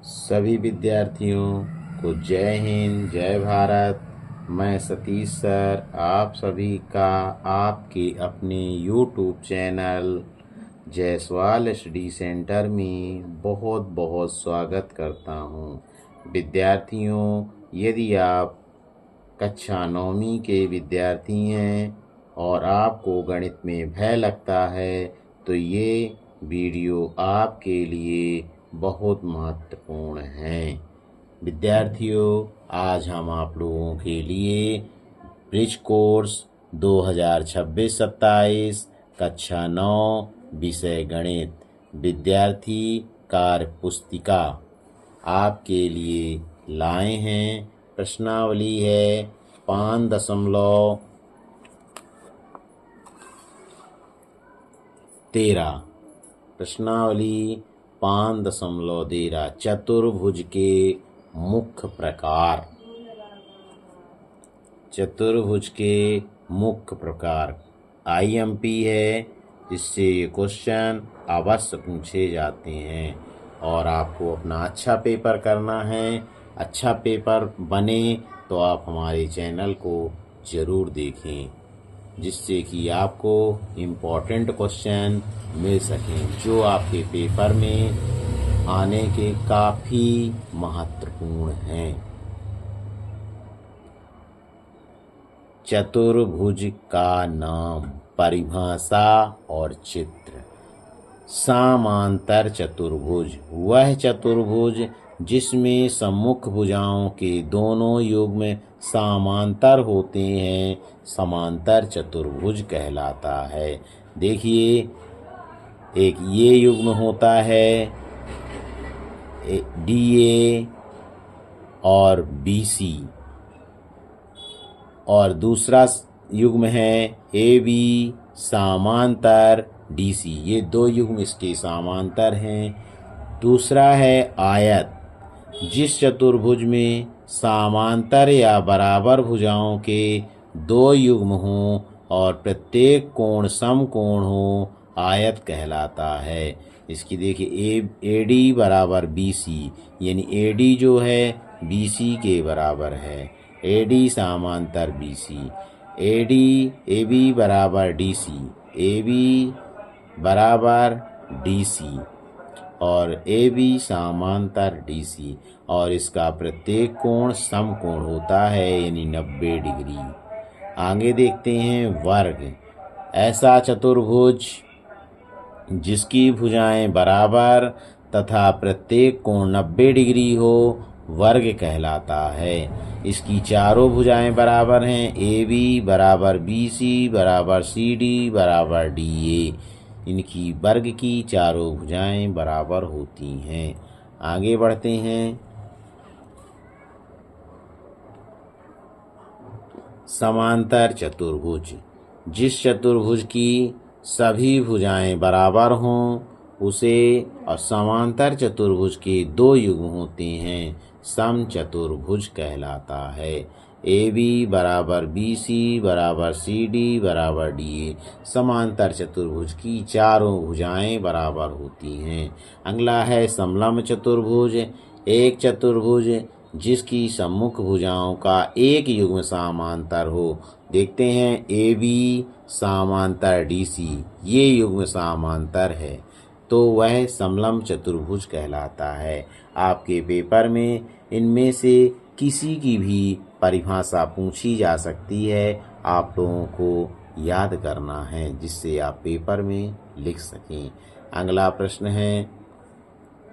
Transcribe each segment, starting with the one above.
सभी विद्यार्थियों को जय हिंद, जय भारत। मैं सतीश सर आप सभी का आपके अपने YouTube channel Jaiswal study centre में बहुत बहुत स्वागत करता हूं। विद्यार्थियों, यदि आप कक्षा 9वीं के विद्यार्थी हैं और आपको गणित में भय लगता है तो ये वीडियो आपके लिए बहुत महत्वपूर्ण है। विद्यार्थियों, आज हम आप लोगों के लिए ब्रिज कोर्स 2026-27 कक्षा 9 विषय गणित विद्यार्थी कार्य पुस्तिका आपके लिए लाए हैं। प्रश्नावली है 5.13। प्रश्नावली 5.13 चतुर्भुज के मुख्य प्रकार। चतुर्भुज के मुख्य प्रकार IMP है, जिससे ये क्वेश्चन अवश्य पूछे जाते हैं और आपको अपना अच्छा पेपर करना है। अच्छा पेपर बने तो आप हमारे चैनल को ज़रूर देखें, जिससे कि आपको इम्पोर्टेंट क्वेश्चन मिल सकें जो आपके पेपर में आने के काफ़ी महत्वपूर्ण हैं। चतुर्भुज का नाम, परिभाषा और चित्र। समांतर चतुर्भुज वह चतुर्भुज जिसमें सम्मुख भुजाओं के दोनों युग्म समांतर होते हैं समांतर चतुर्भुज कहलाता है। देखिए, एक ये युग्म होता है DA और BC, और दूसरा युग्म है AB समांतर DC। ये दो युग्म इसके समांतर हैं। दूसरा है आयत, जिस चतुर्भुज में समांतर या बराबर भुजाओं के दो युग्म हों और प्रत्येक कोण समकोण हो, आयत कहलाता है। इसकी देखिए AD बराबर BC, यानी AD जो है BC के बराबर है। AD समांतर BC, AB बराबर DC, AB बराबर DC और AB समांतर DC, और इसका प्रत्येक कोण समकोण होता है, यानी 90 डिग्री। आगे देखते हैं वर्ग। ऐसा चतुर्भुज जिसकी भुजाएं बराबर तथा प्रत्येक कोण 90 डिग्री हो, वर्ग कहलाता है। इसकी चारों भुजाएं बराबर हैं। AB बराबर BC बराबर CD बराबर DA। इनकी वर्ग की चारों भुजाएं बराबर होती हैं। आगे बढ़ते हैं। समांतर चतुर्भुज जिस चतुर्भुज की सभी भुजाएं बराबर हों उसे, और समांतर चतुर्भुज के दो युग्म होते हैं, समचतुर्भुज कहलाता है। AB बराबर BC बराबर CD बराबर DA। समांतर चतुर्भुज की चारों भुजाएं बराबर होती हैं। अगला है समलंब चतुर्भुज। एक चतुर्भुज जिसकी सम्मुख भुजाओं का एक युग्म समांतर हो। देखते हैं AB समांतर DC, ये युग्म समांतर है तो वह समलंब चतुर्भुज कहलाता है। आपके पेपर में इनमें से किसी की भी परिभाषा पूछी जा सकती है, आप लोगों को याद करना है जिससे आप पेपर में लिख सकें। अगला प्रश्न है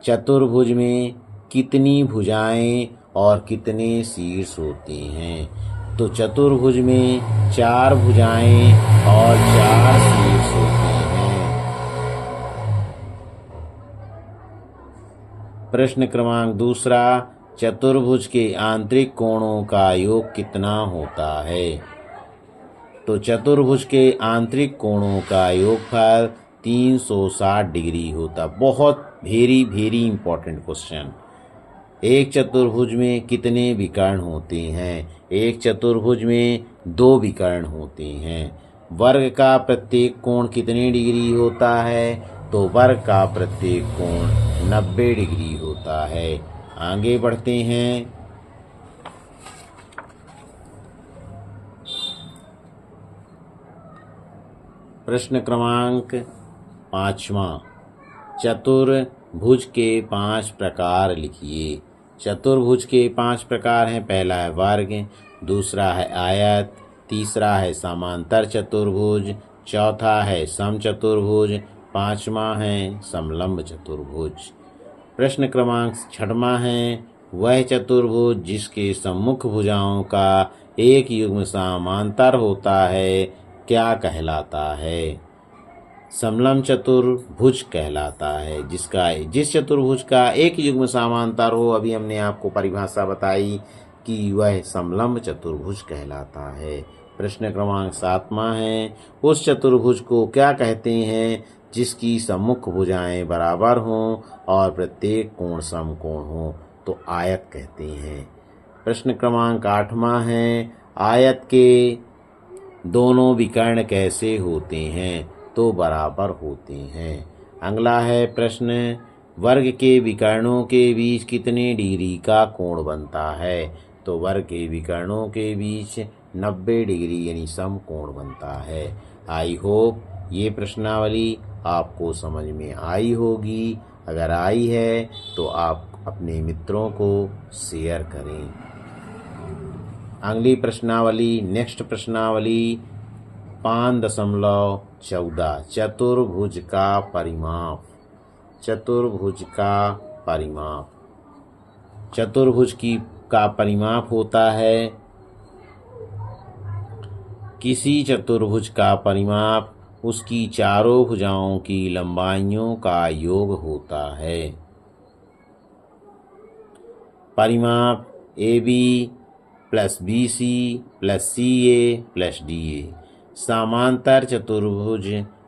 चतुर्भुज में कितनी भुजाएं और कितने शीर्ष होते हैं। तो चतुर्भुज में 4 भुजाएं और 4 शीर्ष होते हैं। प्रश्न क्रमांक दूसरा, चतुर्भुज के आंतरिक कोणों का योग कितना होता है। तो चतुर्भुज के आंतरिक कोणों का योगफल 360 डिग्री होता। बहुत वेरी इंपॉर्टेंट क्वेश्चन। एक चतुर्भुज में कितने विकर्ण होते हैं। एक चतुर्भुज में 2 विकर्ण होते हैं। वर्ग का प्रत्येक कोण कितने डिग्री होता है। तो वर्ग का प्रत्येक कोण 90 डिग्री होता है। आगे बढ़ते हैं। प्रश्न क्रमांक 5वां, चतुर्भुज के 5 प्रकार लिखिए। चतुर्भुज के 5 प्रकार हैं। पहला है वर्ग, दूसरा है आयत, तीसरा है समांतर चतुर्भुज, चौथा है समचतुर्भुज, पांचवा है समलंब चतुर्भुज। प्रश्न क्रमांक 6वां है, वह चतुर्भुज जिसके सम्मुख भुजाओं का एक युग्म समांतर होता है क्या कहलाता है? समलंब चतुर्भुज कहलाता है। जिस चतुर्भुज का एक युग्म समांतर हो, अभी हमने आपको परिभाषा बताई कि वह समलंब चतुर्भुज कहलाता है। प्रश्न क्रमांक 7वां है, उस चतुर्भुज को क्या कहते हैं जिसकी सम्मुख भुजाएं बराबर हों और प्रत्येक कोण समकोण हो? तो आयत कहते हैं। प्रश्न क्रमांक 8वां है, आयत के दोनों विकर्ण कैसे होते हैं? तो बराबर होते हैं। अगला है प्रश्न, वर्ग के विकर्णों के बीच कितने डिग्री का कोण बनता है? तो वर्ग के विकर्णों के बीच 90 डिग्री यानी समकोण बनता है। आई होप ये प्रश्नावली आपको समझ में आई होगी। अगर आई है तो आप अपने मित्रों को शेयर करें। अगली प्रश्नावली, नेक्स्ट प्रश्नावली 5.14, चतुर्भुज का परिमाप। चतुर्भुज का परिमाप। चतुर्भुज का परिमाप होता है, किसी चतुर्भुज का परिमाप उसकी चारों भुजाओं की लंबाइयों का योग होता है। परिमाप AB plus BC plus CA plus DA। समांतर चतुर्भुज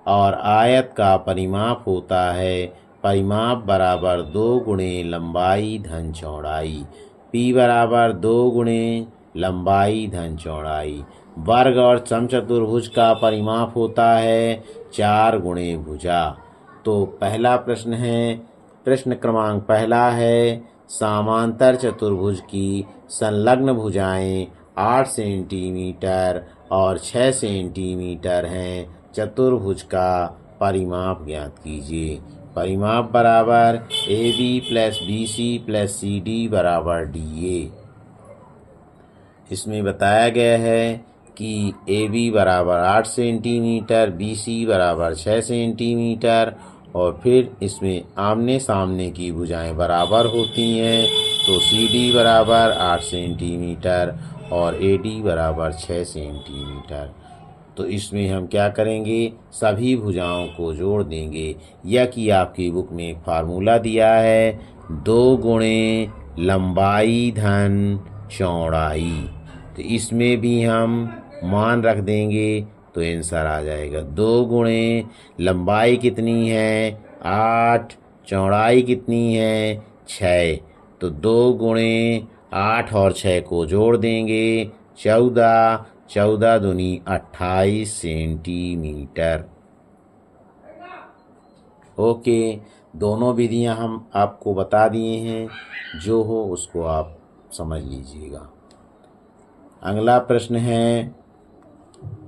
और आयत का परिमाप होता है, परिमाप बराबर 2 गुणे लंबाई धन चौड़ाई। P बराबर 2 गुणे लंबाई धन चौड़ाई। वर्ग और समचतुर्भुज का परिमाप होता है 4 गुणे भुजा। तो पहला प्रश्न है, प्रश्न क्रमांक पहला है, समांतर चतुर्भुज की संलग्न भुजाएं 8 सेंटीमीटर और 6 सेंटीमीटर हैं। चतुर्भुज का परिमाप ज्ञात कीजिए। परिमाप बराबर AB plus BC plus CD बराबर DA। इसमें बताया गया है कि AB बराबर 8 सेंटीमीटर, BC बराबर 6 सेंटीमीटर और फिर इसमें आमने सामने की भुजाएं बराबर होती हैं, तो CD बराबर 8 सेंटीमीटर और AD बराबर 6 सेंटीमीटर। तो इसमें हम क्या करेंगे, सभी भुजाओं को जोड़ देंगे। यह कि आपकी बुक में एक फार्मूला दिया है, 2 गुणे लंबाई धन चौड़ाई। तो इसमें भी हम मान रख देंगे तो आंसर आ जाएगा 2 गुणे लंबाई कितनी है 8, चौड़ाई कितनी है 6। तो 2 गुणे 8 और 6 को जोड़ देंगे 14, 14 दूनी 28 सेंटीमीटर। ओके, दोनों विधियां हम आपको बता दिए हैं, जो हो उसको आप समझ लीजिएगा। अगला प्रश्न है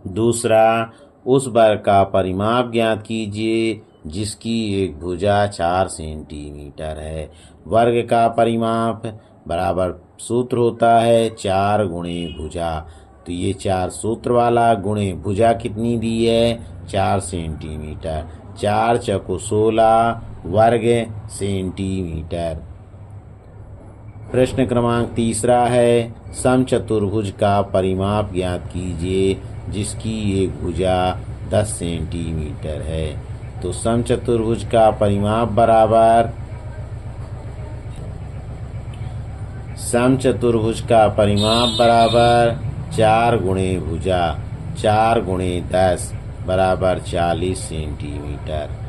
दूसरा, उस वर्ग का परिमाप ज्ञात कीजिए जिसकी एक भुजा 4 सेंटीमीटर है। वर्ग का परिमाप बराबर सूत्र होता है 4 गुणे भुजा। तो ये 4 सूत्र वाला गुणे भुजा कितनी दी है 4 सेंटीमीटर। 4 चौको 16 वर्ग सेंटीमीटर। प्रश्न क्रमांक तीसरा है, समचतुर्भुज का परिमाप ज्ञात कीजिए जिसकी एक भुजा 10 सेंटीमीटर है। तो समचतुर्भुज का परिमाप बराबर, समचतुर्भुज का परिमाप बराबर 4 गुणे भुजा, 4 गुणे 10 बराबर 40 सेंटीमीटर।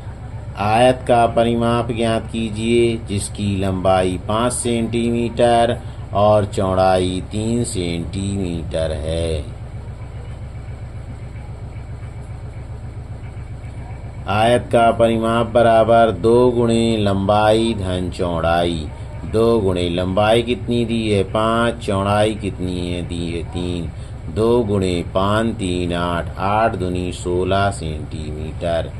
आयत का परिमाप ज्ञात कीजिए जिसकी लंबाई 5 सेंटीमीटर और चौड़ाई 3 सेंटीमीटर है। आयत का परिमाप बराबर 2 गुणे लंबाई धन चौड़ाई। 2 गुणे लंबाई कितनी दी है 5, चौड़ाई कितनी है दी है 3, 2 गुणे 5 3 8, 8 दूनी 16 सेंटीमीटर।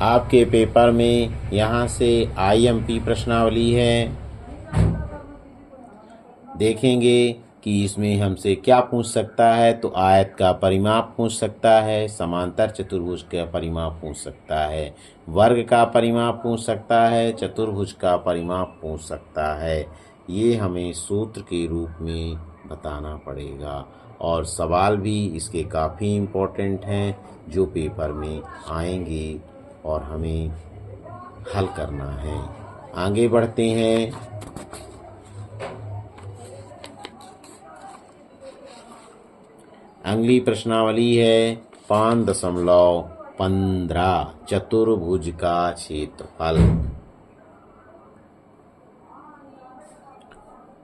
आपके पेपर में यहाँ से IMP प्रश्नावली है, देखेंगे कि इसमें हमसे क्या पूछ सकता है। तो आयत का परिमाप पूछ सकता है, समांतर चतुर्भुज का परिमाप पूछ सकता है, वर्ग का परिमाप पूछ सकता है, चतुर्भुज का परिमाप पूछ सकता है। ये हमें सूत्र के रूप में बताना पड़ेगा और सवाल भी इसके काफ़ी इम्पोर्टेंट हैं जो पेपर में आएंगे और हमें हल करना है। आगे बढ़ते हैं। अगली प्रश्नावली है 5.15 चतुर्भुज का क्षेत्रफल।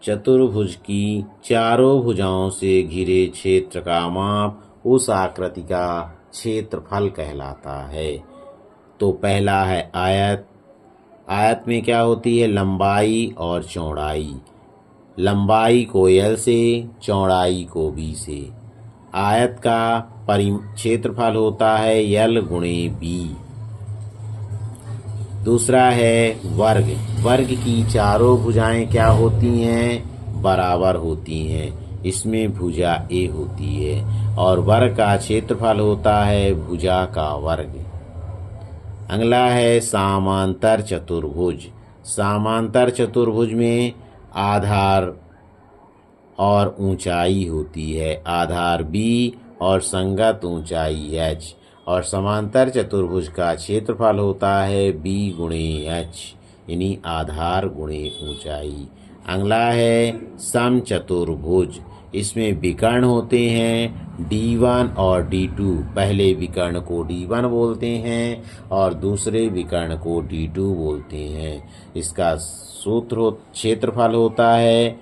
चतुर्भुज की चारों भुजाओं से घिरे क्षेत्र का माप उस आकृति का क्षेत्रफल कहलाता है। तो पहला है आयत। आयत में क्या होती है लंबाई और चौड़ाई, लंबाई को L से, चौड़ाई को B से। आयत का क्षेत्रफल होता है L गुणे B। दूसरा है वर्ग। वर्ग की चारों भुजाएं क्या होती हैं बराबर होती हैं, इसमें भुजा A होती है और वर्ग का क्षेत्रफल होता है भुजा का वर्ग। अगला है समांतर चतुर्भुज। समांतर चतुर्भुज में आधार और ऊंचाई होती है, आधार B और संगत ऊंचाई H, और समांतर चतुर्भुज का क्षेत्रफल होता है B गुणे H, यानी आधार गुणे ऊंचाई। अगला है समचतुर्भुज। इसमें विकर्ण होते हैं D1 और D2। पहले विकर्ण को D1 बोलते हैं और दूसरे विकर्ण को D2 बोलते हैं। इसका सूत्र क्षेत्रफल होता है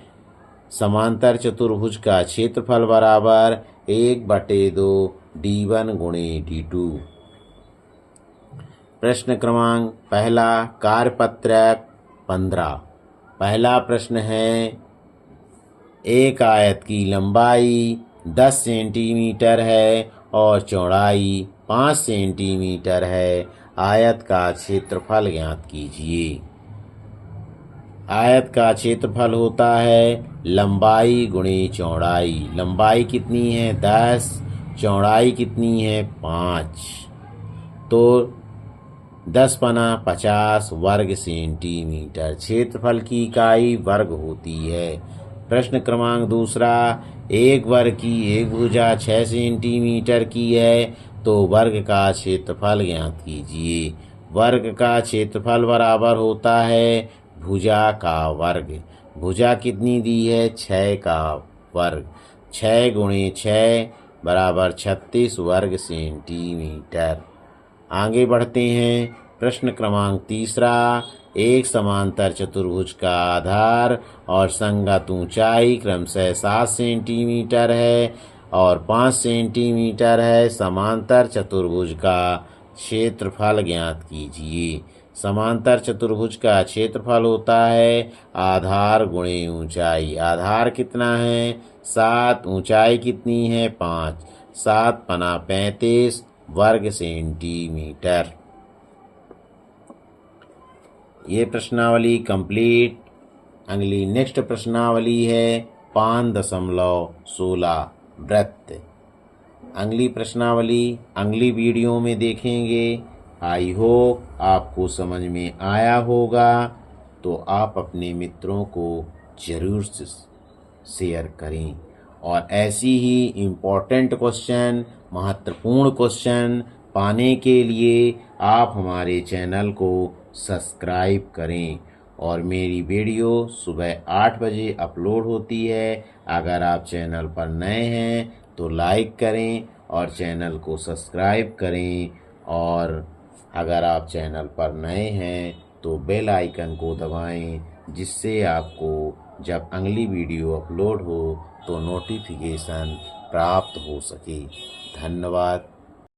समांतर चतुर्भुज का क्षेत्रफल बराबर 1/2 D1 गुणे D2। प्रश्न क्रमांक पहला कार्यपत्रक 15। पहला प्रश्न है एक आयत की लंबाई 10 सेंटीमीटर है और चौड़ाई 5 सेंटीमीटर है। आयत का क्षेत्रफल ज्ञात कीजिए। आयत का क्षेत्रफल होता है लंबाई गुणे चौड़ाई। लंबाई कितनी है 10, चौड़ाई कितनी है 5, तो 10 पना 50 वर्ग सेंटीमीटर। क्षेत्रफल की इकाई वर्ग होती है। प्रश्न क्रमांक दूसरा, एक वर्ग की एक भुजा 6 सेंटीमीटर की है, तो वर्ग का क्षेत्रफल ज्ञात कीजिए। वर्ग का क्षेत्रफल बराबर होता है भुजा का वर्ग। भुजा कितनी दी है 6 का वर्ग, 6 गुणे 6 बराबर 36 वर्ग सेंटीमीटर। आगे बढ़ते हैं। प्रश्न क्रमांक तीसरा, एक समांतर चतुर्भुज का आधार और संगत ऊंचाई क्रमशः 7 सेंटीमीटर है और 5 सेंटीमीटर है। समांतर चतुर्भुज का क्षेत्रफल ज्ञात कीजिए। समांतर चतुर्भुज का क्षेत्रफल होता है आधार गुणे ऊंचाई। आधार कितना है 7, ऊंचाई कितनी है 5, 7 पना 35 वर्ग सेंटीमीटर। ये प्रश्नावली कंप्लीट। अगली नेक्स्ट प्रश्नावली है 5.16 वृत्त। अगली प्रश्नावली अगली वीडियो में देखेंगे। आई होप आपको समझ में आया होगा, तो आप अपने मित्रों को जरूर शेयर करें और ऐसी ही इम्पोर्टेंट क्वेश्चन, महत्वपूर्ण क्वेश्चन पाने के लिए आप हमारे चैनल को सब्सक्राइब करें। और मेरी वीडियो सुबह 8 बजे अपलोड होती है। अगर आप चैनल पर नए हैं तो लाइक करें और चैनल को सब्सक्राइब करें, और अगर आप चैनल पर नए हैं तो बेल आइकन को दबाएं, जिससे आपको जब अगली वीडियो अपलोड हो तो नोटिफिकेशन प्राप्त हो सके। धन्यवाद।